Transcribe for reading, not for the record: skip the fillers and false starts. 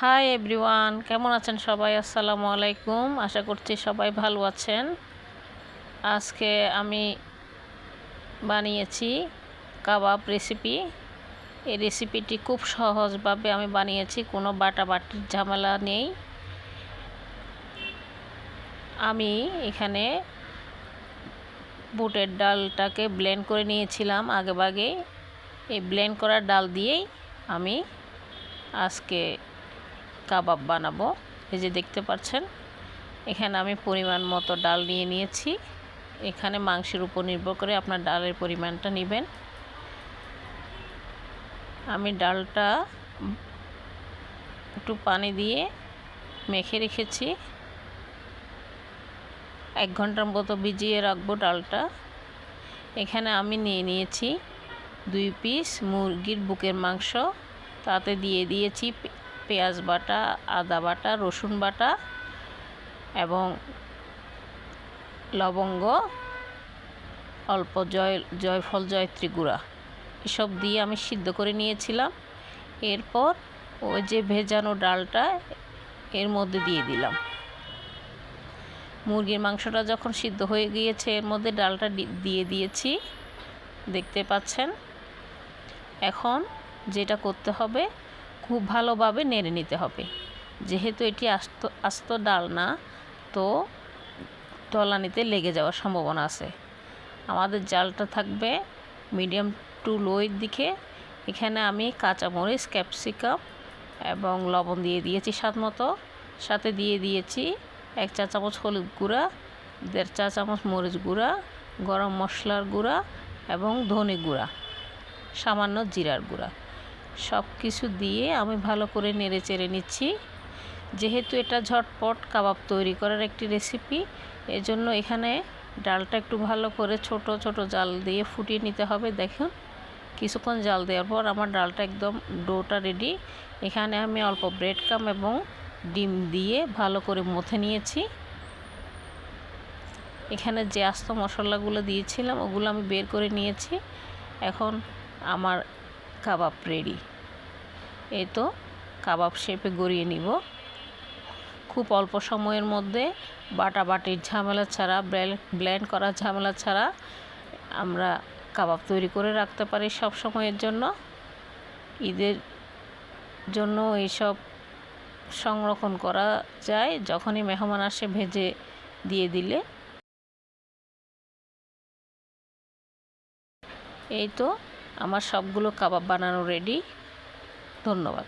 Hi everyone, কেমন আছেন সবাই? আসসালামু আলাইকুম। আশা করছি সবাই ভালো আছেন। আজকে আমি বানিয়েছি কাবাব রেসিপি। এই রেসিপিটি খুব সহজভাবে আমি বানিয়েছি, কোনো বাটাবাটির ঝামেলা নেই। আমি এখানে বুটের ডালটাকে ব্লেন্ড করে নিয়েছিলাম আগেভাগে। এই ব্লেন্ড করা ডাল দিয়েই আমি আজকে কাবাব বানাবো। এই যে দেখতে পাচ্ছেন, এখানে আমি পরিমাণ মতো ডাল নিয়েছি। এখানে মাংসের উপর নির্ভর করে আপনার ডালের পরিমাণটা নেবেন। আমি ডালটা একটু পানি দিয়ে মেখে রেখেছি। 1 ঘন্টার মতো ভিজিয়ে রাখবো ডালটা। এখানে আমি নিয়েছি 2 পিস মুরগির বুকের মাংস। তাতে দিয়ে দিয়েছি পেঁয়াজ বাটা, আদা বাটা, রসুন বাটা এবং লবঙ্গ, অল্প জয়ফল, জয়ত্রী গুঁড়া, এসব দিয়ে আমি সিদ্ধ করে নিয়েছিলাম। এরপর ওই যে ভেজানো ডালটা এর মধ্যে দিয়ে দিলাম। মুরগির মাংসটা যখন সিদ্ধ হয়ে গিয়েছে, এর মধ্যে ডালটা দিয়ে দিয়েছি, দেখতে পাচ্ছেন। এখন যেটা করতে হবে, খুব ভালোভাবে নেড়ে নিতে হবে। যেহেতু এটি আস্ত ডাল না, তো তলানিতে লেগে যাওয়ার সম্ভাবনা আছে। আমাদের জালটা থাকবে মিডিয়াম টু লোয়ের দিকে। এখানে আমি কাঁচামরিচ, ক্যাপসিকাম এবং লবণ দিয়ে দিয়েছি স্বাদ মতো। সাথে দিয়ে দিয়েছি 1 চা চামচ হলুদ গুঁড়া, 1.5 চা চামচ মরিচ গুঁড়া, গরম মশলার গুঁড়া এবং ধনে গুঁড়া, সামান্য জিরার গুঁড়া। সব কিছু দিয়ে আমি ভালো করে নেড়ে চেড়ে নিচ্ছি। যেহেতু এটা ঝটপট কাবাব তৈরি করার একটি রেসিপি, এজন্য এখানে ডালটা একটু ভালো করে ছোট ছোট জাল দিয়ে ফুটিয়ে নিতে হবে। দেখুন, কিছুক্ষণ জাল দেওয়ার পর আমার ডালটা একদম ডোটা রেডি। এখানে আমি অল্প ব্রেড ক্রাম্ব এবং ডিম দিয়ে ভালো করে মথে নিয়েছি। এখানে যে আস্ত মশলাগুলো দিয়েছিলাম ওগুলো আমি বের করে নিয়েছি। এখন আমার কাবাব রেডি। এই তো কাবাব শেপে গড়িয়ে নিব। খুব অল্প সময়ের মধ্যে বাটাবাটির ঝামেলা ছাড়া, ব্লেন্ড করার ঝামেলা ছাড়া আমরা কাবাব তৈরি করে রাখতে পারি সব সময়ের জন্য। ঈদের জন্য এইসব সংরক্ষণ করা যায়, যখনই মেহমান আসে ভেজে দিয়ে দিলে। এই তো আমার সবগুলো কাবাব বানানো রেডি। ধন্যবাদ।